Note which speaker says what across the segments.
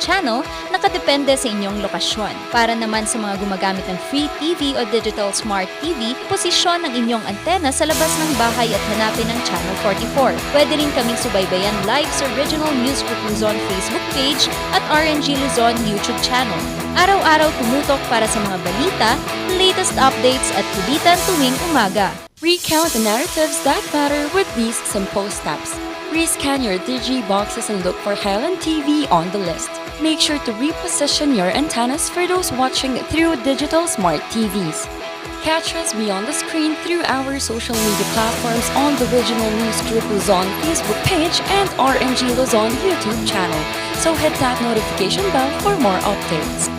Speaker 1: channel, nakadepende sa inyong lokasyon. Para naman sa mga gumagamit ng free TV o digital smart TV, posisyon ng inyong antena sa labas ng bahay at hanapin ang Channel 44. Pwede rin kaming subaybayan live sa Regional News Group Luzon Facebook page at RNG Luzon YouTube channel. Araw-araw tumutok para sa mga balita, latest updates at kulitan tuwing umaga.
Speaker 2: Recount the narratives that matter with these simple steps. Rescan your Digi boxes and look for Highland TV on the list. Make sure to reposition your antennas for those watching through digital smart TVs. Catch us beyond the screen through our social media platforms on the Regional News Group Luzon Facebook page and RNG Luzon YouTube channel. So hit that notification bell for more updates.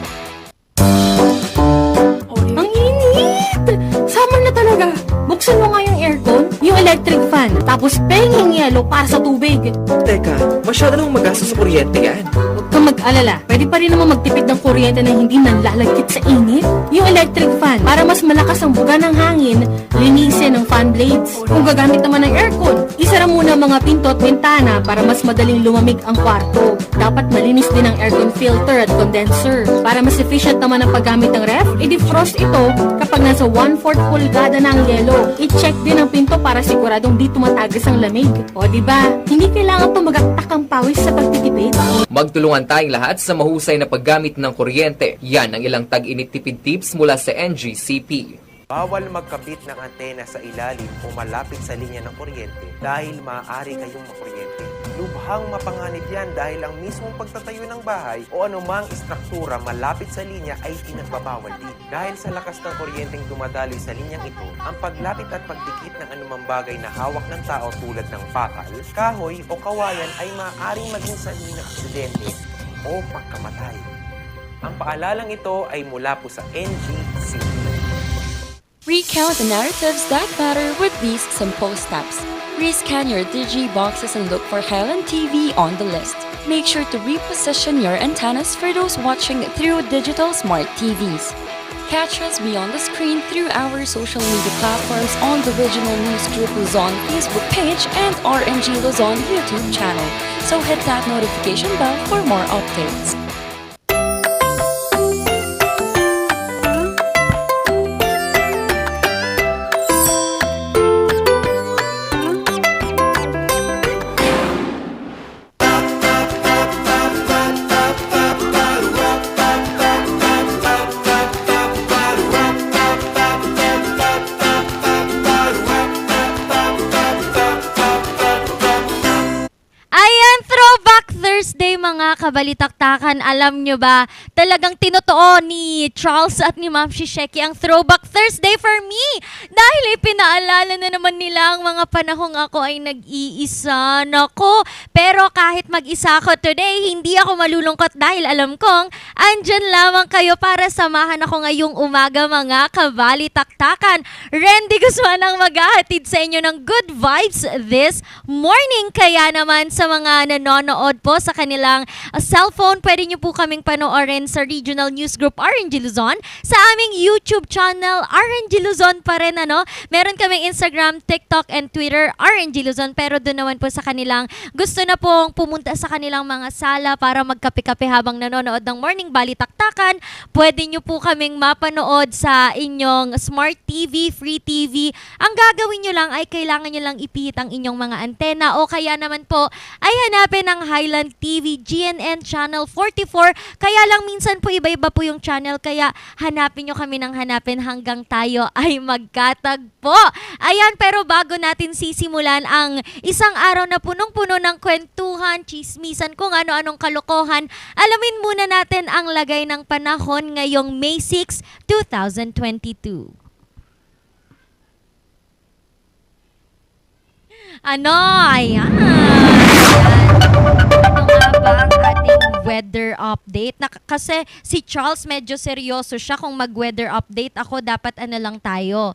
Speaker 3: Ang init! Summer na talaga! Buksan mo nga yung aircon, yung electric fan, tapos penging yelo para sa tubig.
Speaker 4: Teka, masyado namang magastos sa kuryente yan.
Speaker 3: Huwag kang mag-alala, pwede pa rin naman magtipid ng kuryente na hindi nanlalagkit sa init. Yung electric fan, para mas malakas ang buga ng hangin, linisin ng fan blades. Kung gagamit naman ng aircon, isara muna ang mga pinto at bintana para mas madaling lumamig ang kwarto. Dapat malinis din ang aircon filter at condenser. Para mas efficient naman ang paggamit ng ref, i-defrost ito kapag nasa 1/4 pulgada na ang yelo. I-check din ang pinto para siguradong di tumatagas ang lamig. O diba, hindi kailangan tumagaktak ang pawis sa pagtitipid.
Speaker 4: Magtulungan tayong lahat sa mahusay na paggamit ng kuryente. Yan ang ilang tag-init tipid tips mula sa NGCP.
Speaker 5: Bawal magkabit ng antena sa ilalim o malapit sa linya ng kuryente dahil maaari kayong makuryente. Lubhang mapanganib yan dahil ang mismong pagtatayo ng bahay o anumang istruktura malapit sa linya ay pinagbabawal din. Dahil sa lakas ng kuryenteng dumadaloy sa linyang ito, ang paglapit at pagdikit ng anumang bagay na hawak ng tao tulad ng bakal, kahoy o kawayan ay maaaring maging sanhi ng aksidente o pagkamatay. Ang paalalang ito ay mula po sa NGCP.
Speaker 2: Recount the narratives that matter with these simple steps. Rescan your Digi boxes and look for Highland TV on the list. Make sure to reposition your antennas for those watching through digital smart TVs. Catch us beyond the screen through our social media platforms on the Regional News Group Luzon Facebook page and RNG Luzon YouTube channel. So hit that notification bell for more updates.
Speaker 6: Mga kabalitaktakan, alam nyo ba, talagang tinotoo ni Charles at ni Ma'am Shisheki ang Throwback Thursday for me. Dahil pinaalala na naman nila ang mga panahong ako ay nag-iisa. Nako, pero kahit mag-isa ako today, hindi ako malulungkot dahil alam kong andyan lamang kayo para samahan ako ngayong umaga mga kabalitaktakan. Randy Guzman ang maghahatid sa inyo ng good vibes this morning. Kaya naman sa mga nanonood po sa kanilang cellphone, pwede nyo po kaming panoorin sa Regional News Group RNG Luzon, sa aming YouTube channel RNG Luzon pa rin, ano. Meron kaming Instagram, TikTok, and Twitter RNG Luzon, pero doon naman po sa kanilang gusto na pong pumunta sa kanilang mga sala para magkape-kape habang nanonood ng Morning Balitaktakan, pwede nyo po kaming mapanood sa inyong Smart TV, Free TV. Ang gagawin nyo lang ay kailangan nyo lang ipihit ang inyong mga antena o kaya naman po ay hanapin ang Highland TV GNN Channel 44. Kaya lang minsan po iba-iba po yung channel, kaya hanapin nyo kami ng hanapin hanggang tayo ay magkatagpo. Ayan, pero bago natin sisimulan ang isang araw na punong-puno ng kwentuhan, chismisan, kung ano-anong kalokohan, alamin muna natin ang lagay ng panahon ngayong May 6, 2022. Ano? Ayan. Ano nga ba ang ating weather update? Kasi si Charles medyo seryoso siya kung mag-weather update. Ako dapat ano lang tayo.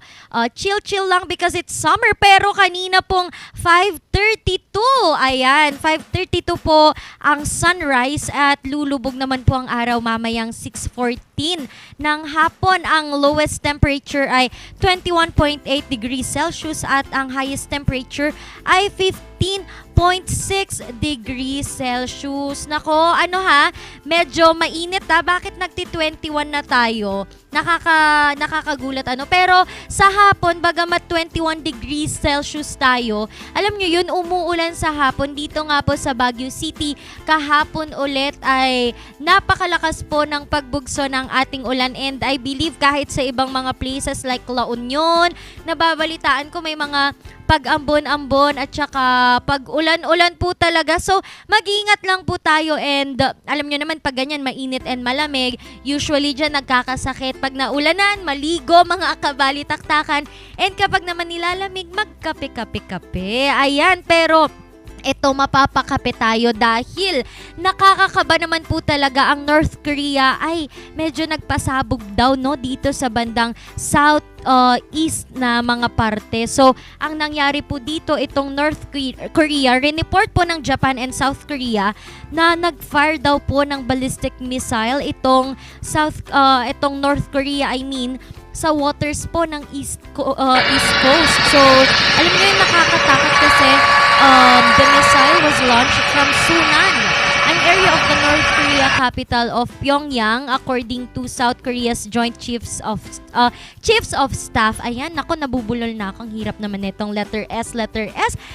Speaker 6: Chill lang because it's summer. Pero kanina pong 5:32. Ayan, 5:32 po ang sunrise at lulubog naman po ang araw mamayang 6:14 ng hapon. Ang lowest temperature ay 21.8 degrees Celsius at ang highest temperature ay 50 19.6 degrees Celsius. Nako, medyo mainit Bakit nagti-21 na tayo? Nakakagulat Pero sa hapon, bagamat 21 degrees Celsius tayo, alam nyo yun, umuulan sa hapon. Dito nga po sa Baguio City, kahapon ulit ay napakalakas po ng pagbugso ng ating ulan. And I believe kahit sa ibang mga places like La Union, nababalitaan ko may mga pag-ambon-ambon at saka pag-ulan-ulan po talaga. So, mag-ingat lang po tayo and alam nyo naman pag ganyan, mainit and malamig, usually dyan nagkakasakit. Pag naulanan, maligo, mga kabalitaktakan. And kapag naman nilalamig, magkape-kape-kape. Ayan, pero ito mapapakape tayo dahil nakakakaba naman po talaga ang North Korea ay medyo nagpasabog daw dito sa bandang South east na mga parte. So, ang nangyari po dito, itong North Korea, report po ng Japan and South Korea na nag-fire daw po ng ballistic missile itong North Korea, sa waters po ng East Coast. So, alam niyo yung nakakatakot kasi the missile was launched from Sunan, an area of the North Korea capital of Pyongyang, according to South Korea's Joint Chiefs of Staff. Ayan, nako, nabubulol na ako. Ang hirap naman nitong letter S.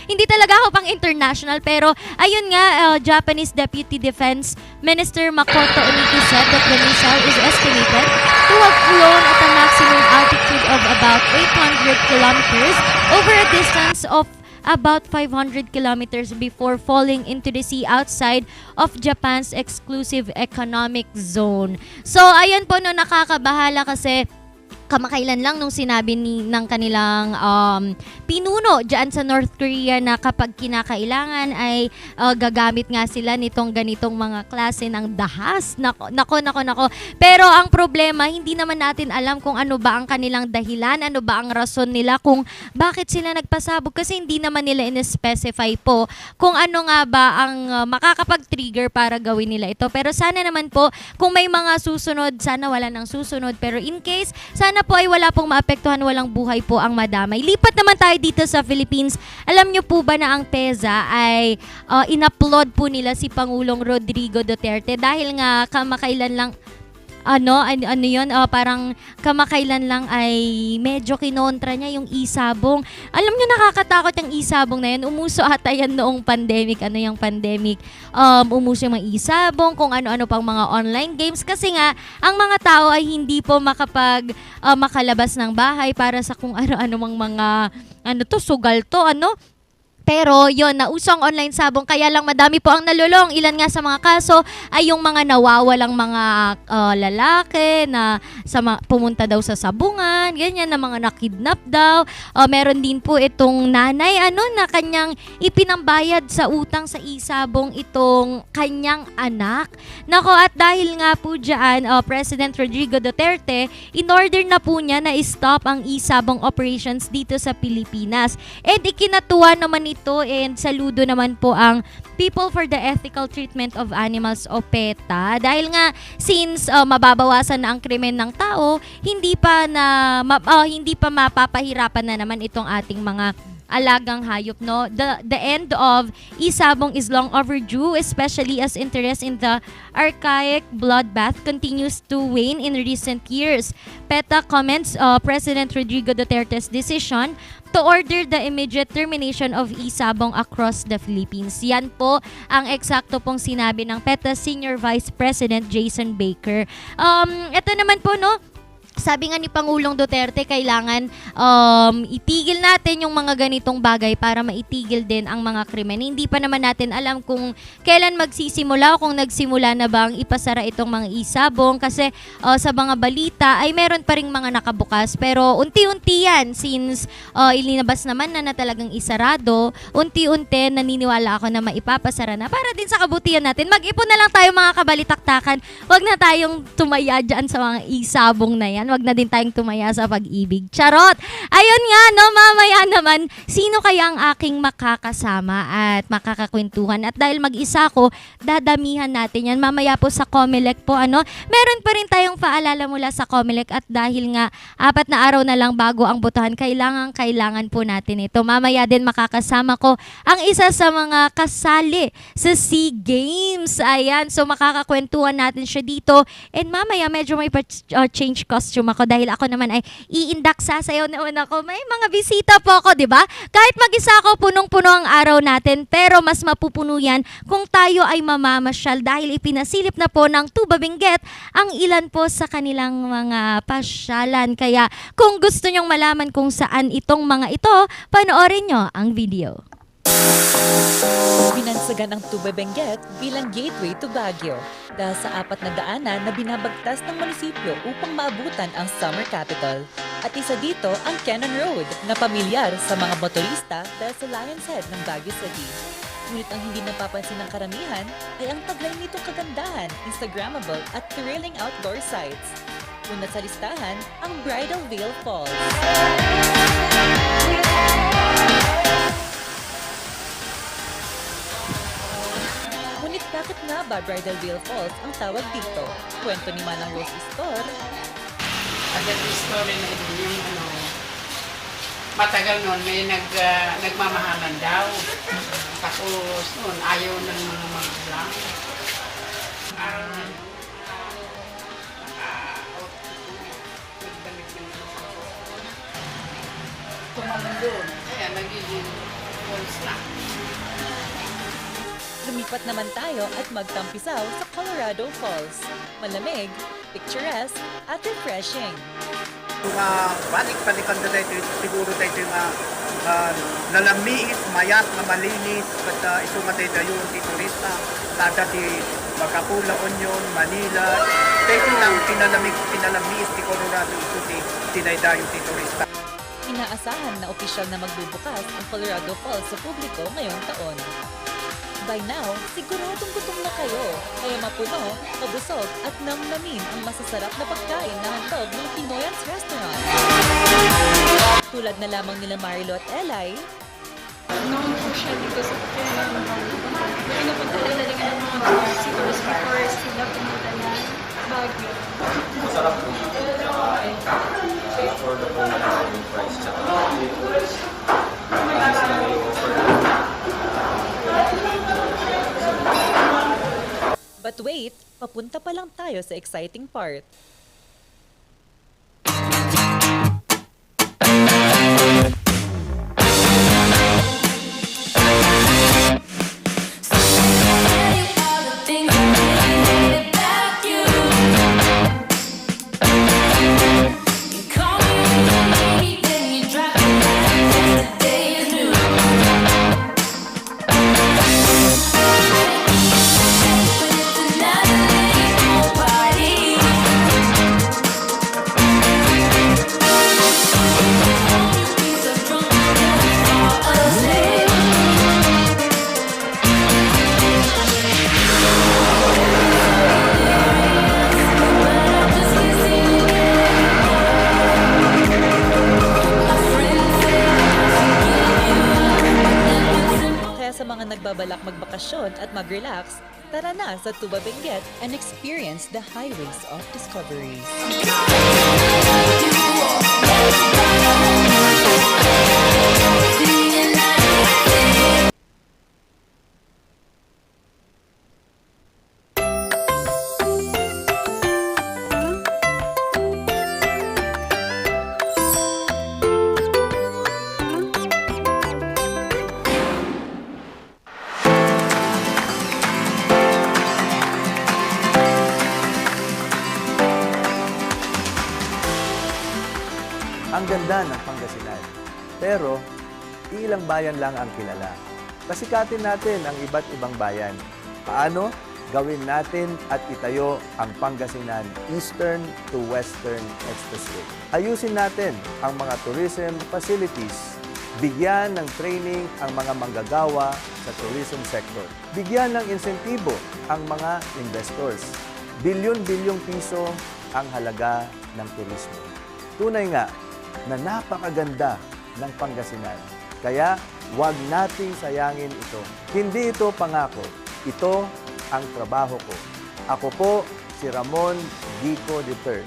Speaker 6: Hindi talaga ako pang international, pero ayun nga, Japanese Deputy Defense Minister Makoto Oniki said that the missile is estimated to have flown at a maximum altitude of about 800 kilometers over a distance of about 500 kilometers before falling into the sea outside of Japan's exclusive economic zone. So, ayan po, nakakabahala kasi kamakailan lang nung sinabi ng kanilang pinuno dyan sa North Korea na kapag kinakailangan ay gagamit nga sila nitong ganitong mga klase ng dahas. Nako. Pero ang problema, hindi naman natin alam kung ano ba ang kanilang dahilan, ano ba ang rason nila kung bakit sila nagpasabog, kasi hindi naman nila in-specify po kung ano nga ba ang makakapag-trigger para gawin nila ito. Pero sana naman po, kung may mga susunod, sana wala nang susunod. Pero in case, sana po ay wala pong maapektuhan, walang buhay po ang madamay. Lipat naman tayo dito sa Philippines. Alam nyo po ba na ang PEZA ay in-upload po nila si Pangulong Rodrigo Duterte dahil nga kamakailan lang parang kamakailan lang ay medyo kinontra niya yung isabong. Alam niyo, nakakatakot yung isabong na yan. Umuso ata yan noong pandemic. Umuso yung mga isabong, kung ano-ano pang mga online games. Kasi nga, ang mga tao ay hindi po makalabas ng bahay para sa kung ano-ano mga sugal to, Pero yon, nausong online sabong, kaya lang madami po ang nalulong. Ilan nga sa mga kaso ay yung mga nawawalang mga lalaki na pumunta daw sa sabungan, ganyan, na mga nakidnap daw. Meron din po itong nanay na kanyang ipinambayad sa utang sa isabong itong kanyang anak. Nako, at dahil nga po dyan, President Rodrigo Duterte, in-order na po niya na stop ang isabong operations dito sa Pilipinas. And ikinatuwa naman ito and saludo naman po ang People for the Ethical Treatment of Animals o PETA, dahil nga since mababawasan na ang krimen ng tao, hindi pa mapapahirapan na naman itong ating mga alagang hayop, The end of isabong is long overdue, especially as interest in the archaic bloodbath continues to wane in recent years. PETA comments President Rodrigo Duterte's decision to order the immediate termination of isabong across the Philippines. Yan po ang eksakto pong sinabi ng PETA Senior Vice President Jason Baker. Ito naman po, sabi nga ni Pangulong Duterte, kailangan itigil natin yung mga ganitong bagay para maitigil din ang mga krimen. Hindi pa naman natin alam kung kailan magsisimula o kung nagsimula na bang ipasara itong mga isabong, kasi sa mga balita ay meron pa ring mga nakabukas, pero unti-unti yan, since ilinabas naman na talagang isarado, unti-unti naniniwala ako na maipapasara na para din sa kabutihan natin. Mag-ipon na lang tayo, mga kabalitaktakan. Huwag na tayong tumaya dyan sa mga isabong na yan. Wag na din tayong tumaya sa pag-ibig. Charot! Ayun nga, no, mamaya naman, sino kaya ang aking makakasama at makakakwentuhan? At dahil mag-isa ako, dadamihan natin yan. Mamaya po sa Comelec po, ano, meron pa rin tayong paalala mula sa Comelec at dahil nga 4 na araw na lang bago ang botohan, kailangan po natin ito. Mamaya din makakasama ko ang isa sa mga kasali sa SEA Games. Ayan, so makakakwentuhan natin siya dito. And mamaya medyo may change costume ako dahil ako naman ay iindak sasayaw na ako. May mga bisita po ako, di ba? Kahit mag-isa ako, punong-puno ang araw natin. Pero mas mapupuno yan kung tayo ay mamamasyal dahil ipinasilip na po ng Tuba Benguet ang ilan po sa kanilang mga pasyalan. Kaya kung gusto nyong malaman kung saan itong mga ito, panoorin nyo ang video.
Speaker 7: Binansagan ang Tuba Benguet bilang gateway to Baguio dahil sa 4 na daanan na binabagtas ng munisipyo upang maabutan ang summer capital. At isa dito ang Cannon Road na pamilyar sa mga motorista dahil sa Lion's Head ng Baguio City. Ngunit ang hindi napapansin ng karamihan ay ang taglay nitong kagandahan, Instagrammable at thrilling outdoor sites. Una sa listahan, ang Bridal Veil Falls. Ngunit bakit nga ba Bridal Veil Falls ang tawag dito? Kwento ni Manang Rose Istor,
Speaker 8: Agad story na ito yung matagal noon may nagmamahalan daw. Tapos noon ayaw ng mga magulang. Parang tumalon doon. Kaya nagiging falls na.
Speaker 7: lumipat naman tayo at magtampisaw sa Colorado Falls. Malamig, picturesque, at refreshing.
Speaker 9: Balik-balikan na dito, siguro dito yung nalamiit, mayat, na malinis, at isumatay tayo yung turista. Tada di Magkapula, Union, Manila. Dito lang pinalamiit di Colorado, ito di tinaydayo di turista.
Speaker 7: Inaasahan na opisyal na magbubukas ang Colorado Falls sa publiko ngayong taon. By now, siguradong gutom na kayo, kaya mapuno, mabusog at namnamin ang masasarap na pagkain na handog ng Pinoyans Restaurant. Tulad na lamang nila Marilo at Eli,
Speaker 10: known po siya dito sa Colorado. Pinupunta nila din ng mga visitors before sila pumunta na Baguio.
Speaker 11: Masarap po. Affordable na yung price. Tsaka mataas na yung offer.
Speaker 7: but wait, papunta pa lang tayo sa exciting part. Sa mga nagbabalak magbakasyon at mag-relax, tara na sa Tuba Benguet and experience the highways of discoveries.
Speaker 12: Ang ganda ng Pangasinan. Pero, ilang bayan lang ang kilala. Pasikatin natin ang iba't ibang bayan. Paano? Gawin natin at itayo ang Pangasinan Eastern to Western Expressway. Ayusin natin ang mga tourism facilities. Bigyan ng training ang mga manggagawa sa tourism sector. Bigyan ng insentibo ang mga investors. Bilyon-bilyong piso ang halaga ng turismo. Tunay nga na napakaganda ng Pangasinan. Kaya huwag nating sayangin ito. Hindi ito pangako. Ito ang trabaho ko. Ako po si Ramon Gico III.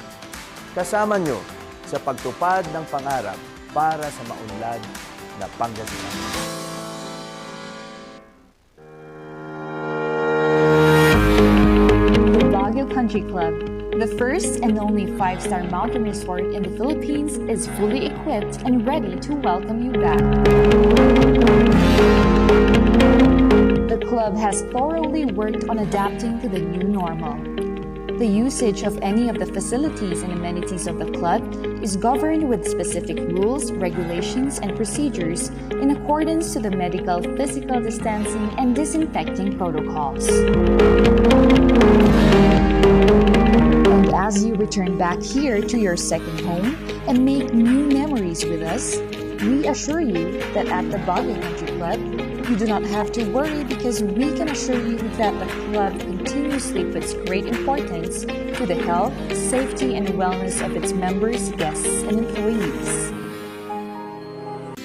Speaker 12: Kasama nyo sa pagtupad ng pangarap para sa maunlad na Pangasinan.
Speaker 13: The Baguio Country Club, the first and only 5-star mountain resort in the Philippines, is fully equipped and ready to welcome you back. The club has thoroughly worked on adapting to the new normal. The usage of any of the facilities and amenities of the club is governed with specific rules, regulations, and procedures in accordance to the medical, physical distancing, and disinfecting protocols. And as you return back here to your second home and make new memories with us, we assure you that at the Baguio Country Club, you do not have to worry because we can assure you that the club continuously puts great importance to the health, safety, and wellness of its members, guests, and employees.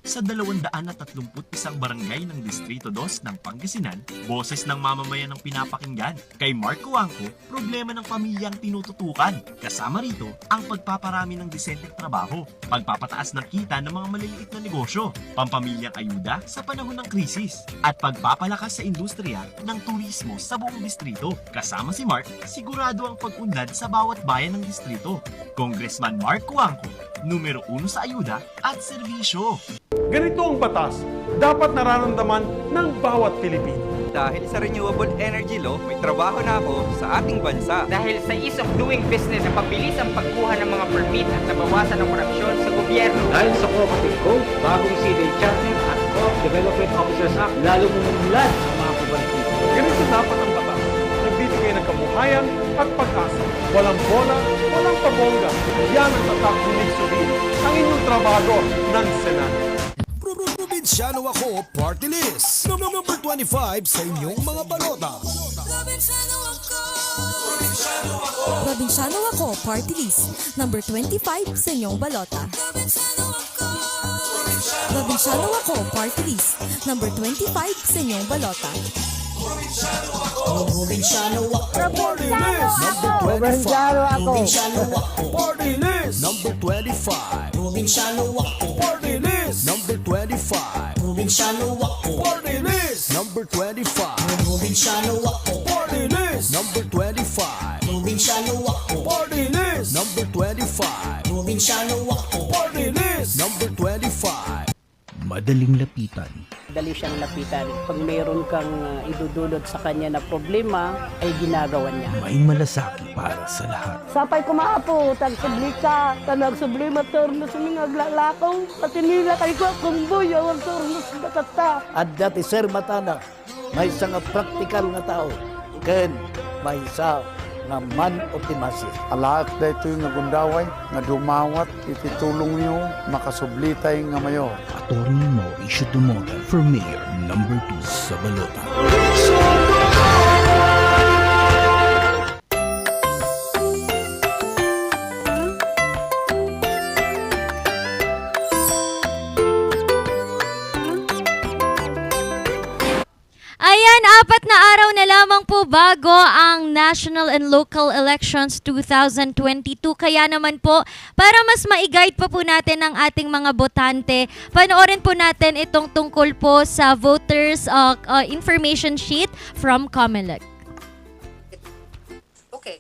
Speaker 14: Sa 231 barangay ng Distrito 2 ng Pangasinan, boses ng mamamayan ang pinapakinggan. Kay Mark Cuangco, problema ng pamilyang tinututukan. Kasama rito ang pagpaparami ng disenteng trabaho, pagpapataas ng kita ng mga maliliit na negosyo, pampamilyang ayuda sa panahon ng krisis, at pagpapalakas sa industriya ng turismo sa buong distrito. Kasama si Mark, sigurado ang pag-unlad sa bawat bayan ng distrito. Congressman Mark Cuangco, numero 1 sa ayuda at serbisyo.
Speaker 15: Ganito ang batas, dapat nararamdaman ng bawat Pilipino.
Speaker 16: Dahil sa Renewable Energy Law, may trabaho na ako sa ating bansa.
Speaker 17: Dahil sa ease of doing business na pabilis ang pagkuha ng mga permit at nabawasan ng korupsyon sa gobyerno.
Speaker 18: Dahil sa Cooperative Code, bagong CDA Charter at Co-op Development Officers Act, lalo mumulad ang mga kubalito.
Speaker 15: Ganito dapat ang batas, nagbibigay ng kabuhayan at pag-asa. Walang bola, walang pabongga. Yan ang tatak ni Subin, ang inyong trabaho ng Senado.
Speaker 19: Probinsyano ako, party list. Number 25 sa inyong mga balota.
Speaker 20: Probinsyano ako, party list. Number 25 sa inyong balota. Probinsyano ako, party list. Number 25 sa inyong balota.
Speaker 19: Probinsyano ako, party list. Number 25. Probinsyano ako, party list. Number 25. Probinsyano ako, party list. Number 25. Probinsyano ako, party list. Number 25. Probinsyano ako, party list. Number 25. Probinsyano ako, party list. Number 25.
Speaker 21: Madaling lapitan.
Speaker 22: Dali siyang lapitan. Pag mayroon kang idudulot sa kanya na problema, ay ginagawa niya.
Speaker 21: May malasaki para sa lahat.
Speaker 23: Sapay kumaapo, tagsublika, tanagsublima, torno sumingag lalakaw, pati nila kay ko kung buyo, ang torno batata.
Speaker 24: At dati Sir Matana, may isang praktikal na tao, ken may isa nga man optimasi.
Speaker 25: Lahat na ito yung nagundaway, na dumawat, ititulong niyo, makasublitay nga mayor.
Speaker 21: Attorney Mauricio Dumoga for Mayor number 2 sa Balota.
Speaker 6: Ayan, 4 na araw na lamang po bago ang National and Local Elections 2022. Kaya naman po, para mas ma-guide pa po natin ang ating mga botante, panoorin po natin itong tungkol po sa voters information sheet from COMELEC.
Speaker 26: Okay,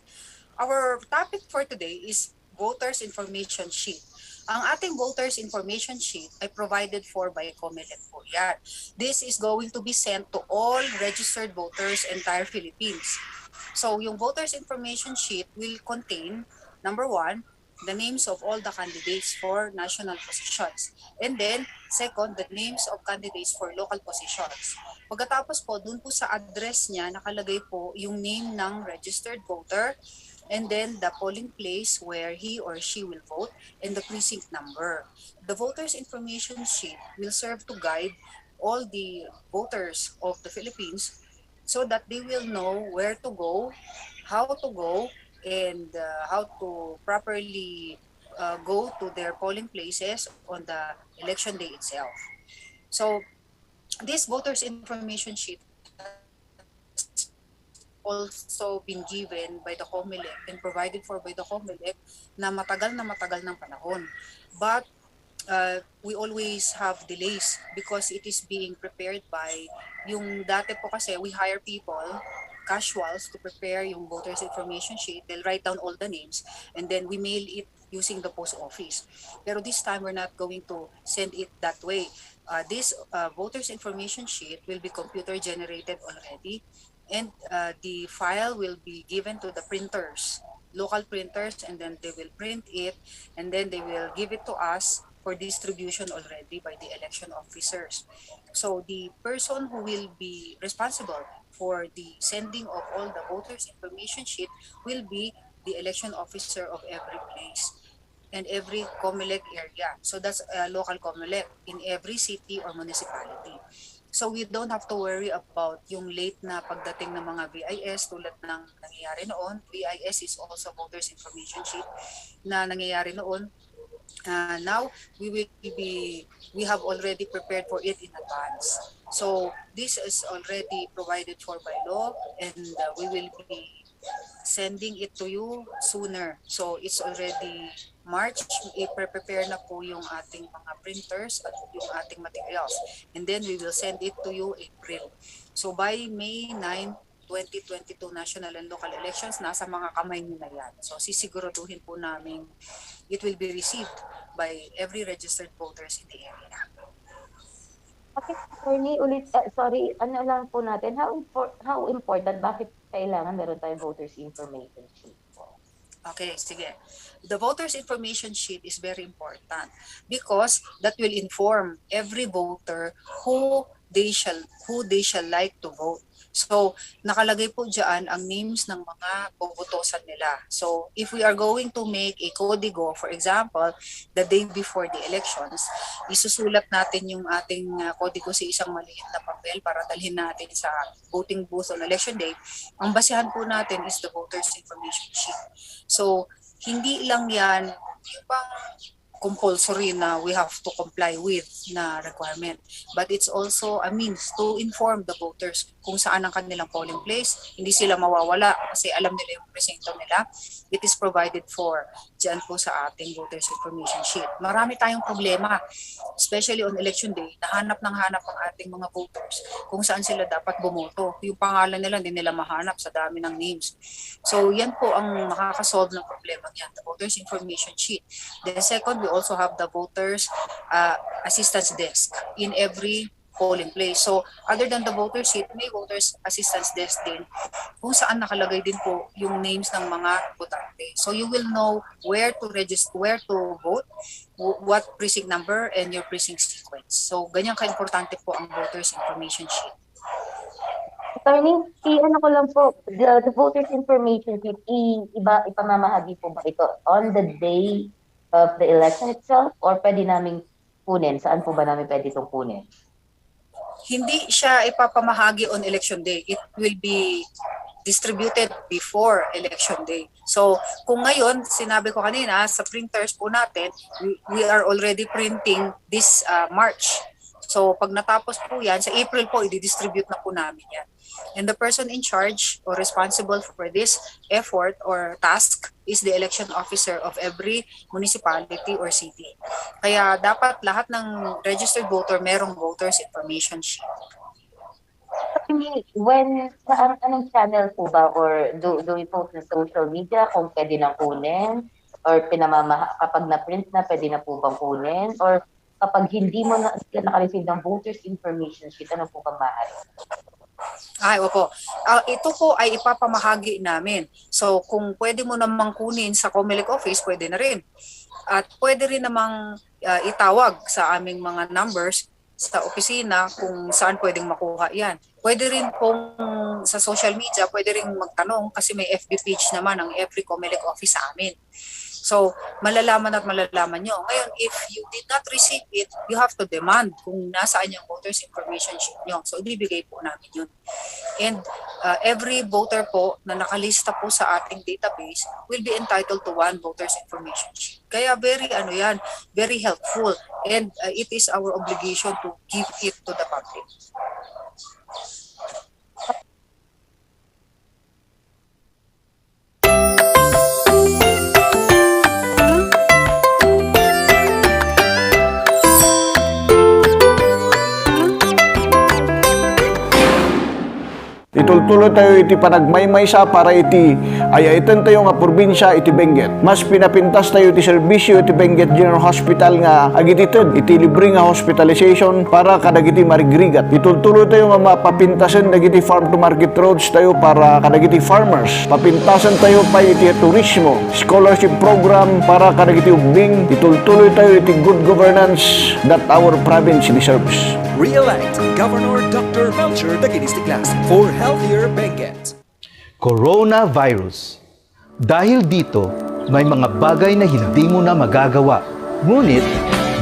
Speaker 26: our topic for today is voters information sheet. Ang ating voters information sheet ay provided for by COMELEC po yan. This is going to be sent to all registered voters entire Philippines. So yung voters information sheet will contain, number 1, the names of all the candidates for national positions. And then, second, the names of candidates for local positions. Pagkatapos po, dun po sa address niya, nakalagay po yung name ng registered voter, and then the polling place where he or she will vote, and the precinct number. The voters information sheet will serve to guide all the voters of the Philippines so that they will know where to go, how to go, and how to properly go to their polling places on the election day itself. So this voters information sheet also been given by the COMELEC and provided for by the COMELEC na matagal ng panahon. But we always have delays because it is being prepared by yung dati po kasi we hire people, casuals, to prepare yung voters information sheet. They'll write down all the names and then we mail it using the post office. Pero this time we're not going to send it that way. This voters information sheet will be computer generated already, and the file will be given to the printers, local printers, and then they will print it and then they will give it to us for distribution already by the election officers. So the person who will be responsible for the sending of all the voters information sheet will be the election officer of every place and every COMELEC area. So that's a local COMELEC in every city or municipality. So we don't have to worry about yung late na pagdating ng mga VIS tulad ng nangyayari noon. VIS is also voters information sheet na nangyayari noon. Now we have already prepared for it in advance. So this is already provided for by law, and we will be sending it to you sooner. So it's already March, i-prepare na po yung ating mga printers at yung ating materials. And then we will send it to you April. So by May 9, 2022 national and local elections, nasa mga kamay niyo na yan. So sisiguraduhin po namin it will be received by every registered voters in the area.
Speaker 1: Okay, attorney, ulit, sorry, ano lang po natin, how important, bakit kailangan meron tayong voters information sheet po?
Speaker 26: Okay, sige. The voters information sheet is very important because that will inform every voter who they shall like to vote. So, nakalagay po dyan ang names ng mga bobotosan nila. So, if we are going to make a kodigo, for example, the day before the elections, isusulat natin yung ating kodigo sa isang maliit na papel para dalhin natin sa voting booth on election day. Ang basehan po natin is the voters information sheet. So, hindi lang yan yung bang compulsory na we have to comply with na requirement. But it's also a means to inform the voters kung saan ang kanilang polling place. Hindi sila mawawala kasi alam nila yung presinto nila. It is provided for dyan po sa ating voters information sheet. Marami tayong problema, especially on election day, nahanap ng hanap ang ating mga voters kung saan sila dapat bumoto. Yung pangalan nila hindi nila mahanap sa dami ng names. So yan po ang makakasolve ng problema yan, the voters information sheet. Then second, we also have the voters assistance desk in every polling place. So other than the voter sheet, may voters assistance desk din kung saan nakalagay din po yung names ng mga botante. So you will know where to register, where to vote, what precinct number, and your precinct sequence. So ganyan ka-importante po ang voters information sheet.
Speaker 1: Attorney, ano ko lang po, the voters information sheet, ipamamahagi po ba ito on the day of the election itself or pwede naming kunin? Saan po ba namin pwede itong kunin?
Speaker 26: Hindi siya ipapamahagi on election day. It will be distributed before election day. So kung ngayon, sinabi ko kanina, sa printers po natin, we are already printing this March. So pag natapos po yan, sa April po, i-distribute na po namin yan. And the person in charge or responsible for this effort or task is the election officer of every municipality or city. Kaya dapat lahat ng registered voter merong voters information sheet.
Speaker 1: When, anong channel po ba or do we post sa social media kung pwede nang kunin? Or kapag na-print na, pwede na po bang kunin? Or kapag hindi mo na naka-receive ng voters information sheet, ano po bang maaari?
Speaker 26: Ay, opo. Ito po ay ipapamahagi namin. So, kung pwede mo namang kunin sa COMELEC office, pwede na rin. At pwede rin namang itawag sa aming mga numbers sa opisina kung saan pwedeng makuha yan. Pwede rin pong sa social media, pwede rin magtanong kasi may FB page naman ang every COMELEC office sa amin. So, malalaman at malalaman nyo. Ngayon, if you did not receive it, you have to demand kung nasaan yung voters information sheet nyo. So, ibibigay po namin yun. And every voter po na nakalista po sa ating database will be entitled to one voters information sheet. Kaya very helpful. And it is our obligation to give it to the public.
Speaker 24: Itultulo tayo iti panagmaymay sa para iti ayaitan tayo nga probinsya iti Benguet. Mas pinapintas tayo iti serbisyo iti Benguet General Hospital nga agitited iti libre nga hospitalization para kadagiti marigrigat. Itultulo tayo nga mapapintasan dagiti farm to market roads tayo para kadagiti farmers. Papintasan tayo pa iti turismo, scholarship program para kadagiti ubing. Itultuloy tayo iti good governance that our province deserves.
Speaker 2: Re-elect Governor Dr. Melcher Daginistiglas for Healthier Benguet.
Speaker 21: Coronavirus. Dahil dito, may mga bagay na hindi mo na magagawa. Ngunit,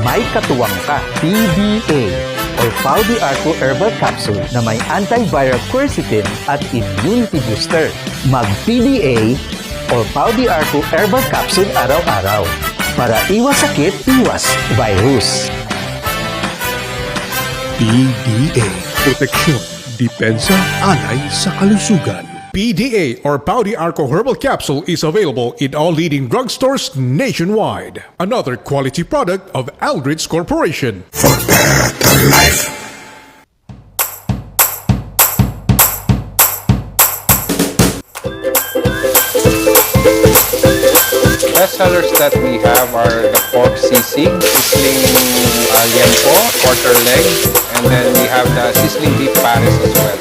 Speaker 21: may katuwang ka. PDA or Pau de Arco Herbal Capsule na may antiviral quercetin at immunity booster. Mag-PDA or Pau de Arco Herbal Capsule araw-araw. Para iwas sakit, iwas virus.
Speaker 15: PDA. Proteksyon, depensa, alay sa kalusugan. PDA or Pau de Arco Herbal Capsule is available in all leading drugstores nationwide. Another quality product of Aldrich Corporation. For better life.
Speaker 3: Best sellers that we have are the pork sisig, sizzling liempo, quarter leg, and then we have the sizzling beef pares as well.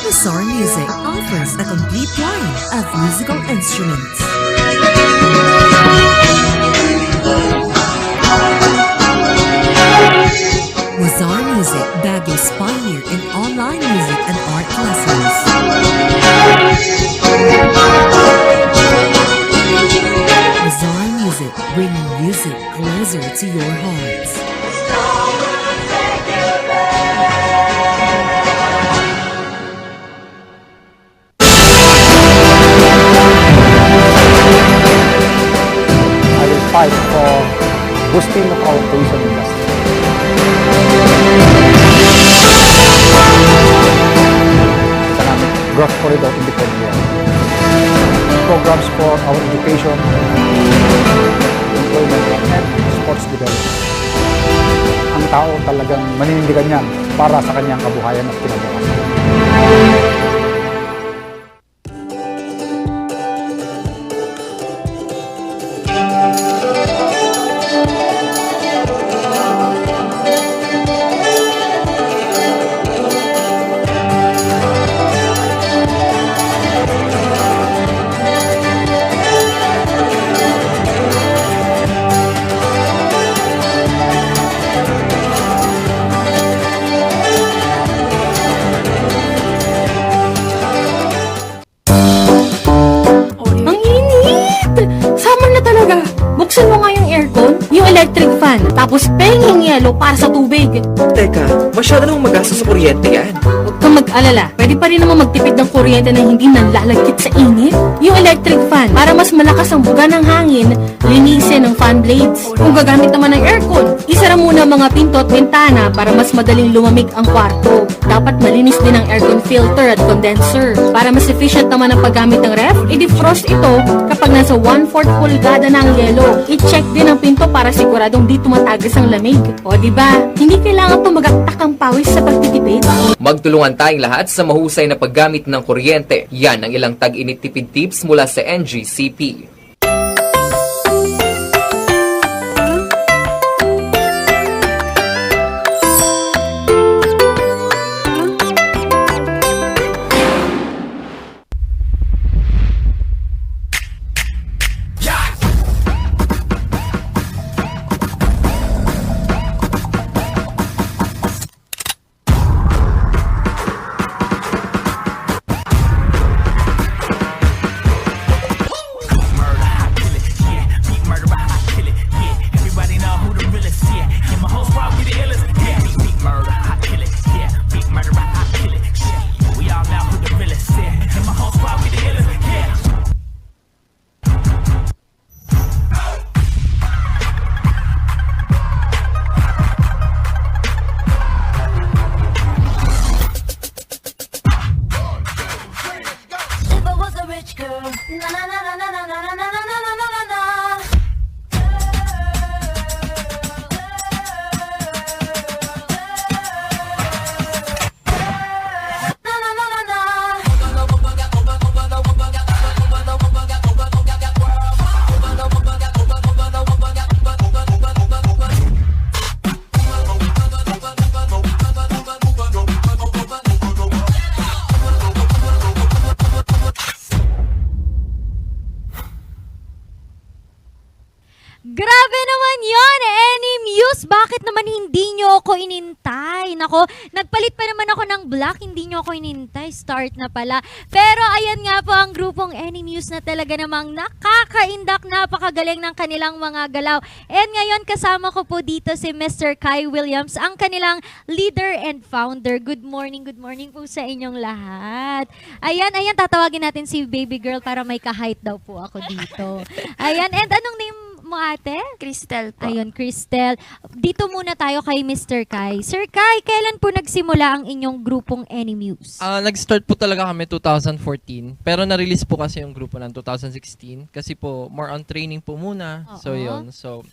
Speaker 20: Mazar Music offers a complete line of musical instruments. Mazar Music, Baguio's pioneer in online music and art classes. Mazar Music, bringing music closer to your hearts.
Speaker 18: I will fight for boosting of our tourism industry. Economic growth corridor in the country. Programs for our education, employment, and sports development. Ang tao talagang maninindigan niyan para sa kanyang kabuhayan at kinabukasan.
Speaker 4: Buksan mo nga yung aircon, yung electric fan, tapos penging yelo para sa tubig.
Speaker 2: Teka, masyado nang magastos sa kuryente yan.
Speaker 4: Huwag kang mag-alala, pwede pa rin naman magtipid ng kuryente na hindi nanlalagkit sa init. Yung electric fan, para mas malakas ang buga ng hangin, linisin ng fan blades. Kung gagamit naman ng aircon, isara muna mga pinto at bintana para mas madaling lumamig ang kwarto. Dapat malinis din ang aircon filter at condenser. Para mas efficient naman ang paggamit ng ref, i-defrost ito kapag nasa 1/4 pulgada na ang yelo. I-check din ang pinto para siguradong di tumatagas ang lamig. O diba, hindi kailangan tumagaktak ang pawis sa pagtitipid.
Speaker 5: Magtulungan tayong lahat sa mahusay na paggamit ng kuryente. Yan ang ilang tag-init tipid tips mula sa NGCP.
Speaker 19: Yeah!
Speaker 6: yon, Any Muse, bakit naman hindi nyo ako inintay? Nako, nagpalit pa naman ako ng black, hindi nyo ako inintay. Start na pala. Pero ayan nga po ang grupong Any Muse na talaga namang nakakaindak, napakagaling ng kanilang mga galaw. And ngayon kasama ko po dito si Mr. Kai Williams, ang kanilang leader and founder. Good morning po sa inyong lahat. Ayan, tatawagin natin si baby girl para may ka-height daw po ako dito. Ayan, and anong name mo, ate?
Speaker 7: Cristel po.
Speaker 6: Ayun, Cristel. Dito muna tayo kay Mr. Kai. Sir Kai, kailan po nagsimula ang inyong grupong Any Muse?
Speaker 8: Nag-start po talaga kami 2014, pero na-release po kasi yung grupo ng 2016 kasi po more on training po muna. So yun. So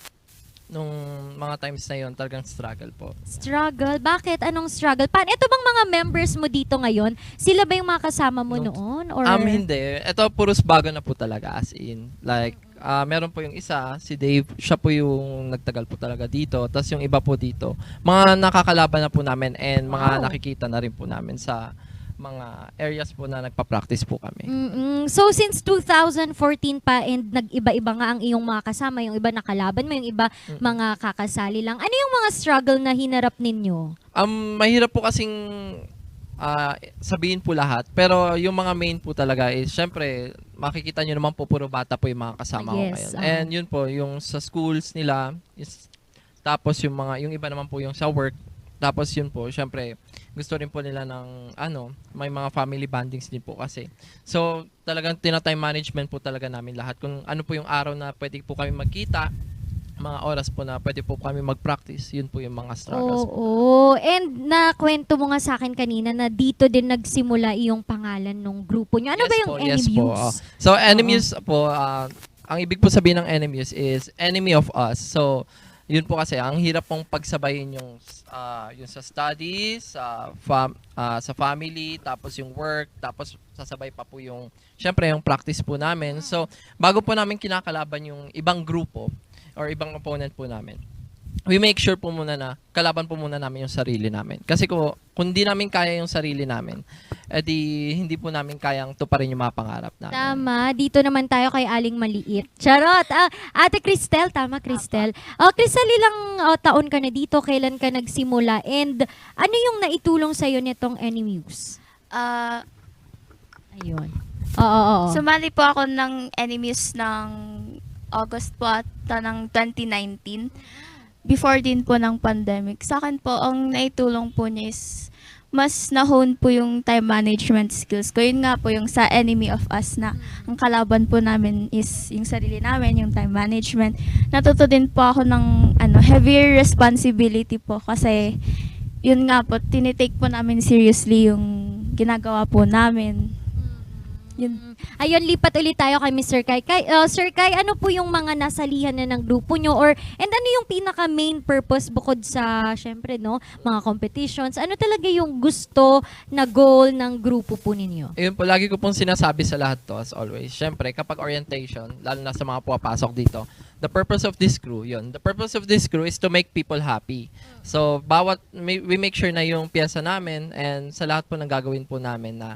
Speaker 8: nung mga times na yun, talagang struggle po.
Speaker 6: Struggle? Bakit? Anong struggle? Ito bang mga members mo dito ngayon? Sila ba yung mga kasama mo noon? Or?
Speaker 8: Hindi. Ito puros bago na po talaga, as in. Like, meron po yung isa, si Dave, siya po yung nagtagal po talaga dito. Tapos yung iba po dito, mga nakakalaban na po namin and mga nakikita na rin po namin sa mga areas po na nagpa-practice po kami.
Speaker 6: So since 2014 pa and nag-iba-iba nga ang iyong mga kasama, yung iba nakalaban mo, yung iba mga kakasali lang. Ano yung mga struggle na hinarap ninyo?
Speaker 8: Mahirap po kasing sabihin po lahat. Pero yung mga main po talaga is, syempre, makikita nyo naman po, puro bata po yung mga kasama ko ngayon. And yun po, yung sa schools nila, tapos yung iba naman po yung sa work. Tapos yun po, syempre, gusto rin po nila ng, may mga family bondings din po kasi. So, talagang tina-time management po talaga namin lahat. Kung ano po yung araw na pwede po kami magkita, mga oras po na pwede po kami mag-practice, yun po yung mga struggles po.
Speaker 6: And nakwento mo nga sa akin kanina na dito din nagsimula yung pangalan ng grupo nyo. Ano ba yung Any Muse?
Speaker 8: So, Any Muse po, ang ibig po sabihin ng Any Muse is enemy of us. So, yun po kasi, ang hirap pong pagsabayin yung sa studies, sa family, tapos yung work, tapos sasabay pa po yung, syempre, yung practice po namin. So, bago po namin kinakalaban yung ibang grupo or ibang opponent po namin, we make sure po muna na kalaban po muna namin yung sarili namin. Kasi kung hindi namin kaya yung sarili namin, edi hindi po namin kayang tuparin yung mga pangarap namin.
Speaker 6: Tama. Dito naman tayo kay Aling Maliit. Charot! Ate Cristel, tama Cristel. Cristel, ilang taon ka na dito? Kailan ka nagsimula? And ano yung naitulong sa'yo nitong Any Muse? Ayun. Oo.
Speaker 7: Sumali po ako ng Any Muse ng August po ata ng 2019. Before din po ng pandemic. Sa akin po, ang naitulong po niya is mas na-hone po yung time management skills ko. Yun nga po yung sa enemy of us na ang kalaban po namin is yung sarili namin, yung time management. Natuto din po ako ng heavier responsibility po kasi yun nga po, tinitake po namin seriously yung ginagawa po namin. Yun.
Speaker 6: Ayun, lipat ulit tayo kay Mr. Kai. Sir Kai, ano po yung mga nasalihan na ng grupo nyo? And ano yung pinaka main purpose bukod sa, syempre, mga competitions? Ano talaga yung gusto na goal ng grupo po ninyo?
Speaker 8: Ayun po, lagi ko pong sinasabi sa lahat to, as always. Syempre, kapag orientation, lalo na sa mga pumapasok dito, the purpose of this crew, the purpose of this crew is to make people happy. So, we make sure na yung piyesa namin and sa lahat po ng gagawin po namin na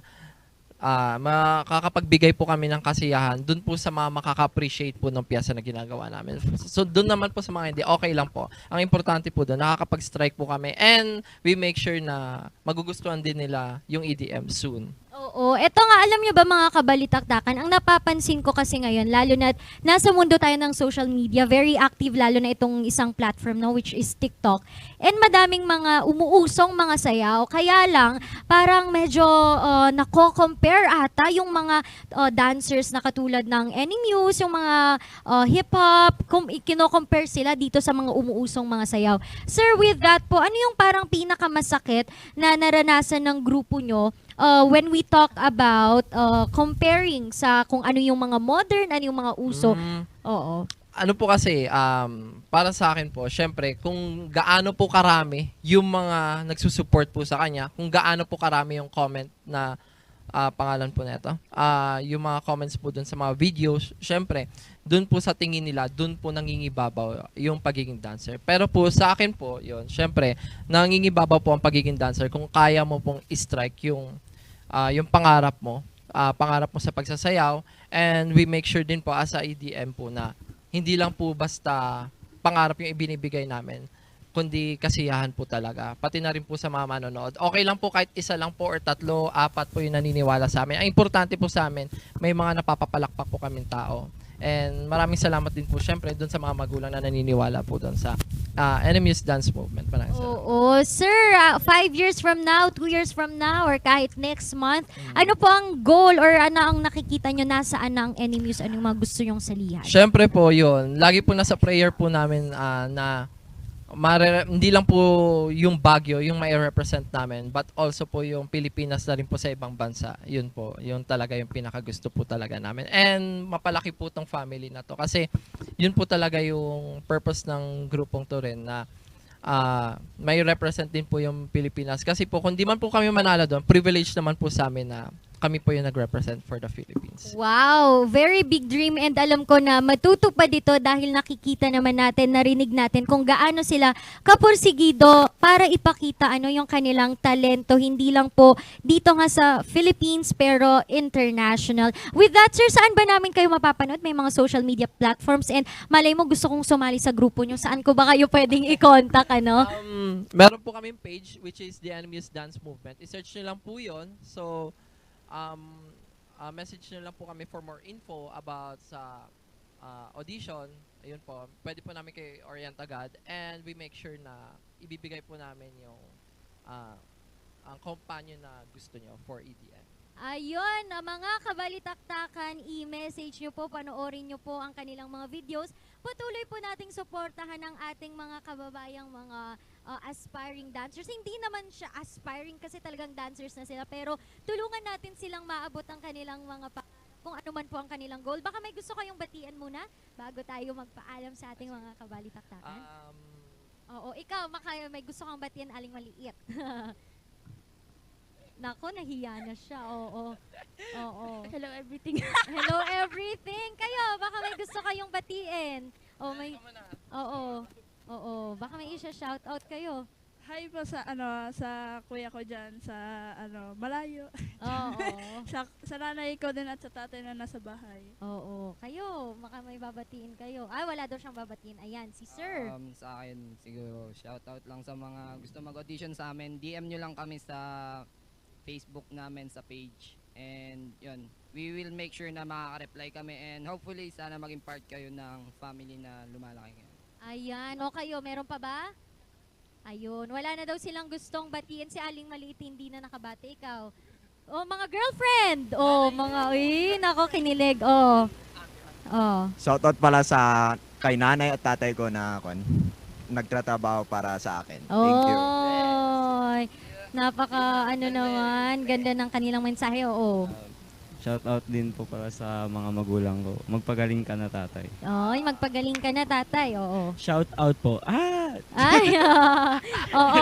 Speaker 8: makakapagbigay po kami ng kasiyahan dun po sa mga makaka-appreciate po ng piyesa na ginagawa namin. So dun naman po sa mga hindi, okay lang po. Ang importante po dun, nakakapag-strike po kami and we make sure na magugustuhan din nila yung EDM soon.
Speaker 6: Oo. Ito nga, alam nyo ba mga kabalitaktakan, ang napapansin ko kasi ngayon, lalo na nasa mundo tayo ng social media, very active lalo na itong isang platform which is TikTok. And madaming mga umuusong mga sayaw. Kaya lang, parang medyo nako-compare ata yung mga dancers na katulad ng Any Muse, yung mga hip-hop, kino-compare sila dito sa mga umuusong mga sayaw. Sir, with that po, ano yung parang pinakamasakit na naranasan ng grupo nyo when we talk about comparing sa kung ano yung mga modern, ano yung mga uso? Oo.
Speaker 8: Ano po kasi, para sa akin po, syempre, kung gaano po karami yung mga nagsusupport po sa kanya, kung gaano po karami yung comment na pangalan po nito, yung mga comments po dun sa mga videos, syempre, dun po sa tingin nila, dun po nangingibabaw yung pagiging dancer. Pero po sa akin po, yun, syempre, nangingibabaw po ang pagiging dancer kung kaya mo pong i-strike yung pangarap mo sa pagsasayaw, and we make sure din po as a EDM po na hindi lang po basta pangarap yung ibinibigay namin, kundi kasiyahan po talaga. Pati na rin po sa mga manonood. Okay lang po kahit isa lang po or 3, 4 po yung naniniwala sa amin. Ang importante po sa amin, may mga napapapalakpak po kaming tao. And maraming salamat din po syempre doon sa mga magulang na naniniwala po doon sa NMU's dance movement. Maraming salamat.
Speaker 6: Oo, sir, 5 years from now, 2 years from now, or kahit next month, ano po ang goal or ano ang nakikita nyo nasaan ang NMU's, ano yung mga gusto nyong salihan?
Speaker 8: Syempre po yun. Lagi po nasa prayer po namin na hindi lang po yung Baguio yung may represent namin, but also po yung Pilipinas na rin po sa ibang bansa. Yun po, yun talaga yung pinakagusto po talaga namin. And mapalaki po tong family na to kasi yun po talaga yung purpose ng grupong to rin na may represent din po yung Pilipinas. Kasi po kung di man po kami manalo doon, privilege naman po sa amin na kami po yung nag-represent for the Philippines.
Speaker 6: Wow, very big dream, and alam ko na matutupad ito dahil nakikita naman natin, narinig natin kung gaano sila kapursigido para ipakita yung kanilang talento, hindi lang po dito nga sa Philippines pero international. With that, sir, saan ba namin kayo mapapanood? May mga social media platforms, and malay mo gusto kong sumali sa grupo nyo. Saan ko ba kayo pwedeng i-contact, ano?
Speaker 8: Meron po kaming page which is the NMU's Dance Movement. I-search nyo lang po yun. So, message nyo lang po kami for more info about sa audition. Ayun po, pwede po namin kayo orient agad, and we make sure na ibibigay po namin yung ang companion na gusto nyo for EDM.
Speaker 6: Ayun, mga kabalitaktakan, i-message nyo po, panoorin nyo po ang kanilang mga videos. Patuloy po nating suportahan ang ating mga kababayang mga aspiring dancers. Hindi naman siya aspiring kasi talagang dancers na sila, pero tulungan natin silang maabot ang kanilang mga kung ano man po ang kanilang goal. Baka may gusto kayong batian muna bago tayo magpaalam sa ating mga kabalitaktakan. Oo, ikaw, may gusto kang batian, aling maliit. Nako, nahiya na siya. Oo.
Speaker 7: Hello everything.
Speaker 6: Hello everything. Kayo, baka may gusto kayong batiin. Oo. Baka may shout out kayo.
Speaker 9: Hi po sa sa kuya ko diyan sa malayo.
Speaker 6: Oo.
Speaker 9: sa nanay ko din at sa tatay na nasa bahay.
Speaker 6: Oo. Kayo, baka may babatiin kayo. Ay, wala daw siyang babatiin. Ayan, si sir.
Speaker 10: Sa akin siguro shout out lang sa mga gusto mag-audition sa amin. DM nyo lang kami sa Facebook namin sa page, and yun, we will make sure na makaka-reply kami, and hopefully sana maging part kayo ng family na lumalaki ngayon.
Speaker 6: Ayan, o kayo, meron pa ba? Ayun, wala na daw silang gustong batiin. Si Aling Maliit hindi na nakabati. Ikaw, mga girlfriend, nako, kinilig,
Speaker 11: Shoutout pala sa kay nanay at tatay ko na nagtratrabaho para sa akin. Thank you.
Speaker 6: Napaka naman, ganda ng kanilang mensahe, oo.
Speaker 12: Shoutout din po para sa mga magulang ko. Magpagaling ka na, tatay.
Speaker 6: Oy, magpagaling ka na, tatay, oo.
Speaker 12: Shoutout po.
Speaker 6: Ay, oo,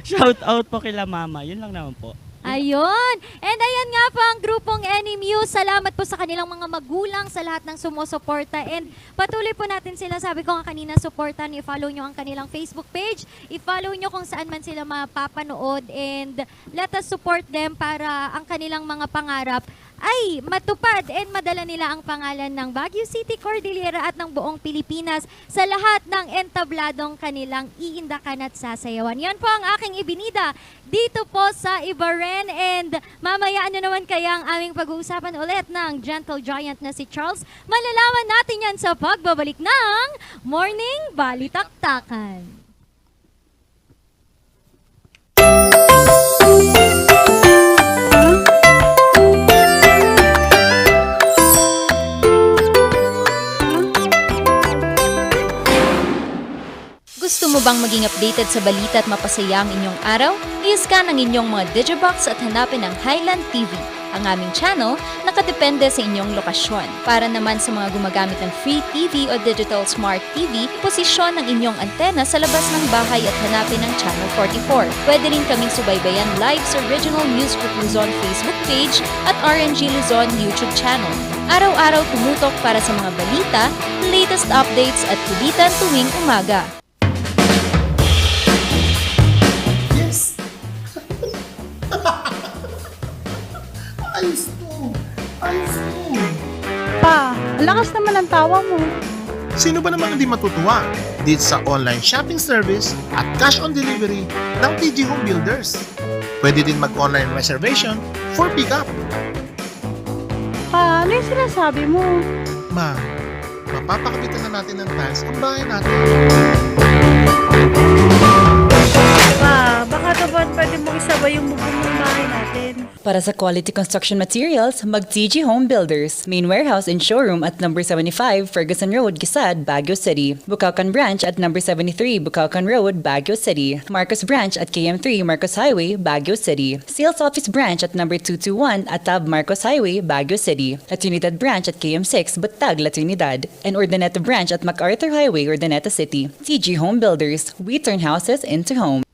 Speaker 12: Shoutout po kila mama. Yun lang naman po.
Speaker 6: Ayun. And ayan nga po ang grupong NMU. Salamat po sa kanilang mga magulang, sa lahat ng sumusuporta. And patuloy po natin sila, sabi ko nga kanina, supportan. I-follow nyo ang kanilang Facebook page. I-follow nyo kung saan man sila mapapanood. And let us support them para ang kanilang mga pangarap ay matupad and madala nila ang pangalan ng Baguio City, Cordillera at ng buong Pilipinas sa lahat ng entabladong kanilang iindakan at sasayawan. Yan po ang aking ibinida dito po sa Ibaren, and mamaya naman kaya ang aming pag-uusapan ulit ng gentle giant na si Charles. Malalaman natin yan sa pagbabalik ng Morning Balitaktakan.
Speaker 13: Gusto mo bang maging updated sa balita at mapasaya ang inyong araw? I-scan ang inyong mga Digibox at hanapin ang Highland TV, ang aming channel nakadepende sa inyong lokasyon. Para naman sa mga gumagamit ng Free TV o Digital Smart TV, posisyon ang inyong antena sa labas ng bahay at hanapin ang Channel 44. Pwede rin kaming subaybayan live sa Original News Group Luzon Facebook page at RNG Luzon YouTube channel. Araw-araw tumutok para sa mga balita, latest updates at kulitan tuwing umaga.
Speaker 23: Ayos to. Pa, lakas naman ang tawa mo.
Speaker 1: Sino ba naman hindi matutuwa dito sa online shopping service at cash on delivery ng TG Home Builders? Pwede din mag-online reservation for pickup.
Speaker 23: Ano yung sinasabi mo?
Speaker 1: Ma, mapapakabitan na natin ng tiles ang bahay natin.
Speaker 23: Baka naman pwede mong isabay yung bubong ng bahay natin.
Speaker 14: Para sa quality construction materials, mag-TG Home Builders. Main warehouse and showroom at number 75 Ferguson Road, Gisad, Baguio City. Bukakan Branch at number 73 Bukakan Road, Baguio City. Marcos Branch at KM3 Marcos Highway, Baguio City. Sales Office Branch at number 221 Atab Marcos Highway, Baguio City. La Trinidad Branch at KM6 Batag, La Trinidad. And Urdaneta Branch at MacArthur Highway, Urdaneta City. TG Home Builders. We turn houses into homes.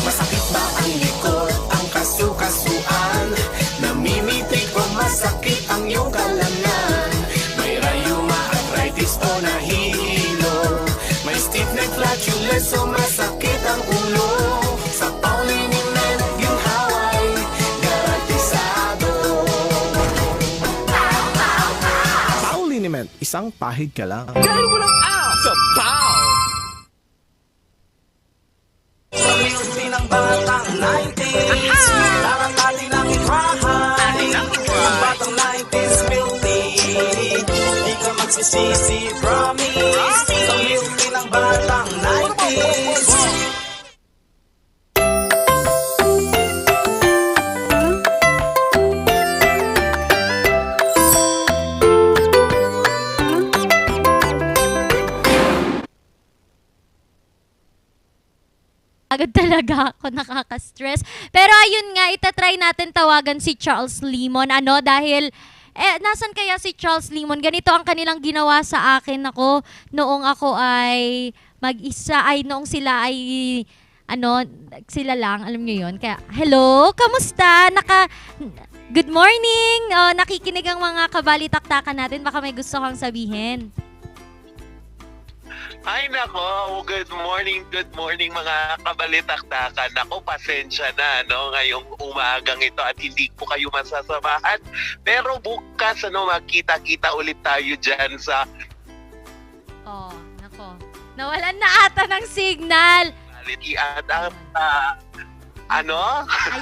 Speaker 19: Masakit ba ang likod, ang kasu-kasuan? Namimitig o masakit ang iyong kalamnan? May rayuma, arthritis o nahihilo? May stiff neck, flatulence o masakit ang ulo? Sa Pauliniment, ginhaway, garantisado.
Speaker 1: Pauliniment, isang pahid ka lang.
Speaker 19: Dahil walang out sa POW! Sa milky ng batang 90s, larang natin ang itrahan. Ang batang 90s milky, di ka magsisisi, promise. Sa milky ng batang 90s.
Speaker 6: Agad talaga ako, nakaka-stress. Pero ayun nga, itatry natin tawagan si Charles Limon. Dahil, nasan kaya si Charles Limon? Ganito ang kanilang ginawa sa akin ako noong ako ay mag-isa, noong sila ay, sila lang, alam nyo yun. Kaya, hello, kamusta? Good morning! Nakikinig ang mga kabalitaktakan natin. Baka may gusto kang sabihin.
Speaker 16: Ay nako, good morning mga kabalitaktakan. Nako, pasensya na ngayong umagang ito at hindi po kayo masasamahan. Pero bukas magkita-kita ulit tayo dyan sa...
Speaker 6: Nako. Nawalan na ata ng signal.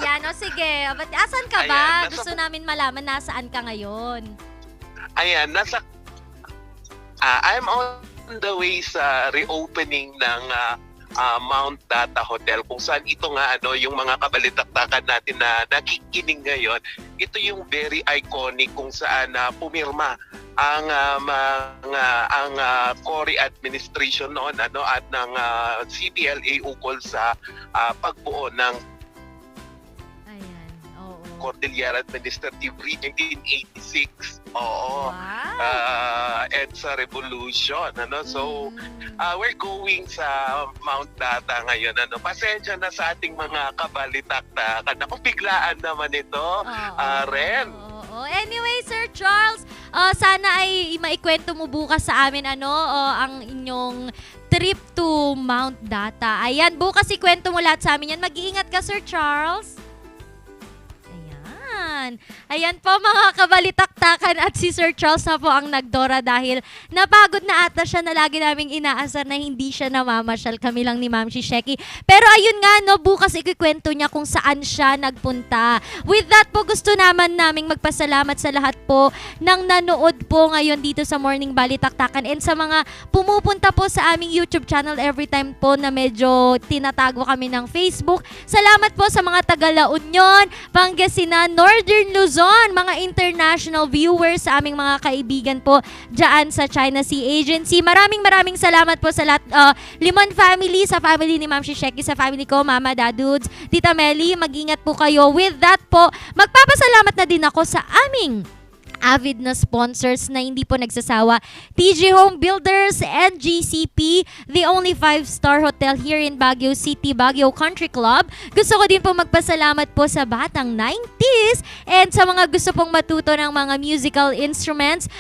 Speaker 6: Ayan, sige. Asan ka ba? Gusto namin malaman nasaan ka ngayon.
Speaker 16: Ayan, I'm on the way sa reopening ng Mount Data Hotel, kung saan ito nga yung mga kabalitaktakan natin na nakikinig ngayon, ito yung very iconic kung saan pumirma ang Cory administration noon at ng CPLA ukol sa pagbuo ng Cordillera Administrative Region 1986. Oo. Wow. EDSA Revolution. So, we're going sa Mount Data ngayon. Pasensya na sa ating mga kabalitaktakan. Ako, biglaan naman ito, Ren.
Speaker 6: Anyway, Sir Charles, sana ay maikwento mo bukas sa amin ang inyong trip to Mount Data. Ayan, bukas ikwento mo lahat sa amin yan. Mag-iingat ka, Sir Charles. Ayan po mga kabalitaktakan, at si Sir Charles na po ang nagdora dahil napagod na ata siya na lagi naming inaasar na hindi siya namamasyal. Kami lang ni Ma'am Shisheki. Pero ayun nga, bukas ikikwento niya kung saan siya nagpunta. With that po, gusto naman naming magpasalamat sa lahat po ng nanood po ngayon dito sa Morning Balitaktakan and sa mga pumupunta po sa aming YouTube channel every time po na medyo tinatago kami ng Facebook. Salamat po sa mga taga La Union, Pangasinan, Northern Luzon, mga international viewers, sa aming mga kaibigan po dyan sa China Sea Agency. Maraming salamat po sa lahat. Limon family, sa family ni Ma'am Shisheki, sa family ko, Mama, Dadudes, Tita Melly, mag-ingat po kayo. With that po, magpapasalamat na din ako sa aming avid na sponsors na hindi po nagsasawa. TG Home Builders and GCP, the only 5-star hotel here in Baguio City, Baguio Country Club. Gusto ko din po magpasalamat po sa Batang 90s and sa mga gusto pong matuto ng mga musical instruments.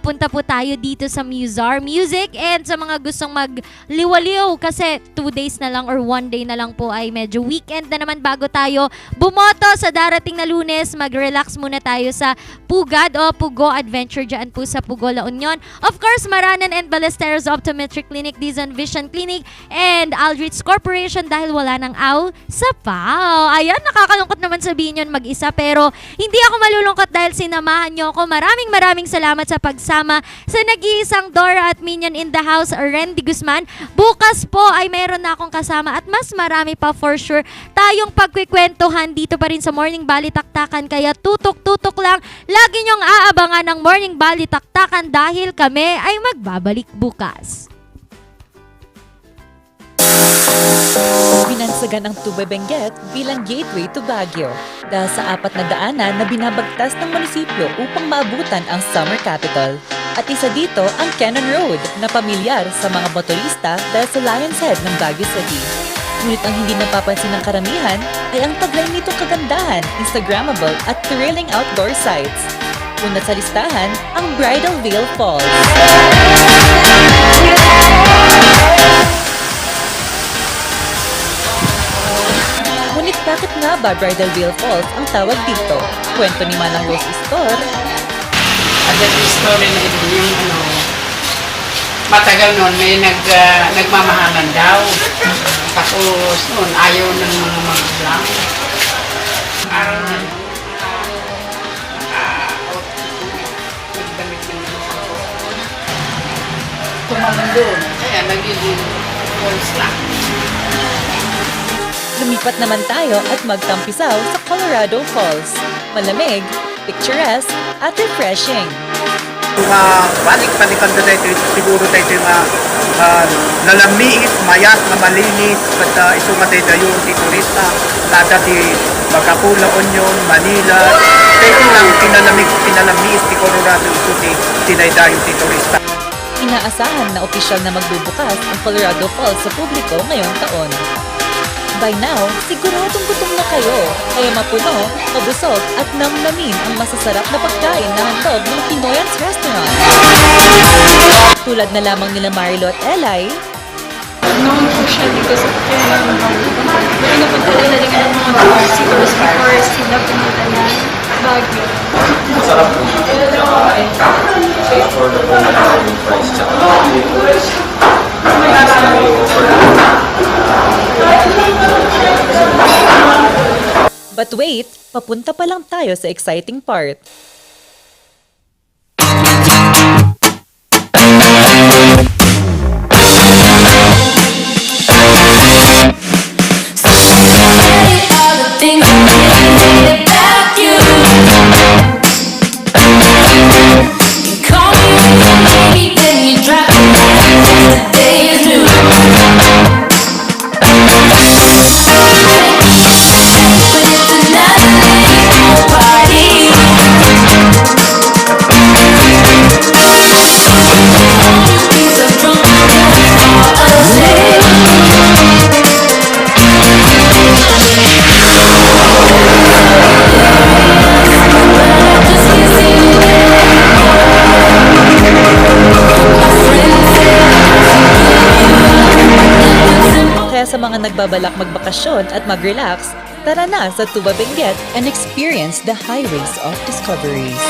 Speaker 6: Punta po tayo dito sa Musar Music, and sa mga gustong magliwaliw kasi 2 days na lang or 1 day na lang po ay medyo weekend na naman bago tayo bumoto sa darating na Lunes. Mag-relax muna tayo sa Pugad o Pugo Adventure dyan po sa Pugo, La Union. Of course, Maranan and Ballesteros Optometric Clinic, Dizon Vision Clinic, and Aldrich Corporation dahil wala nang aw sa PAO. Ayan, nakakalungkot naman sabihin yun mag-isa, pero hindi ako malulungkot dahil sinamahan nyo ako. Maraming salamat sa pagsama sa nag-iisang Dora at Minion in the House, Randy Guzman. Bukas po ay mayroon na akong kasama at mas marami pa for sure tayong pagkikwentuhan dito pa rin sa Morning Balitaktakan. Kaya tutok-tutok lang, lagi nyong aabangan ng Morning Balitaktakan dahil kami ay magbabalik bukas.
Speaker 14: Binansagan ang Tuba Benguet bilang gateway to Baguio dahil sa 4 na daanan na binabagtas ng munisipyo upang maabutan ang summer capital. At isa dito ang Cannon Road na pamilyar sa mga motorista dahil sa Lion's Head ng Baguio City. Ngunit ang hindi napapansin ng karamihan ay ang taglay nitong kagandahan, Instagrammable at thrilling outdoor sites. Una sa listahan, ang Bridal Veil Falls. Ngunit bakit nga ba Bridal Veil Falls ang tawag dito? Kwento ni Manang Rose Istor.
Speaker 17: Agad story na ito yung matagal noon may nagmamahalan daw. Tapos noon ayaw ng mga magulang. Araw na tumaman doon. Kaya nagiging falls lang.
Speaker 14: Lumipat naman tayo at magtampisaw sa Colorado Falls. Malamig, picturesque, at refreshing.
Speaker 21: Balik-balikan na dito, siguro dito yung nalamiis, mayat, na malinis, at isunga dito yung turista, nada di Magkapula, Union, Manila, dito lang pinalamiis di Colorado City, dinaydayo di turista.
Speaker 14: Inaasahan na opisyal na magbubukas ang Colorado Falls sa publiko ngayong taon. By now, siguradong gutom na kayo, kaya mapuno, mabusog at namnamin ang masasarap na pagkain na handog ng Pinoyans Restaurant. Tulad na lamang nila Marilo at Eli,
Speaker 22: known po siya because of kailangan Baguio. Pero napunta na rin ng mga visitors before sila pumunta na Baguio.
Speaker 24: Masarap po. Affordable na yung price.
Speaker 14: But wait, papunta pa lang tayo sa exciting part. Sa mga nagbabalak magbakasyon at mag-relax, tara na sa Tuba Benguet and experience the highways of discoveries.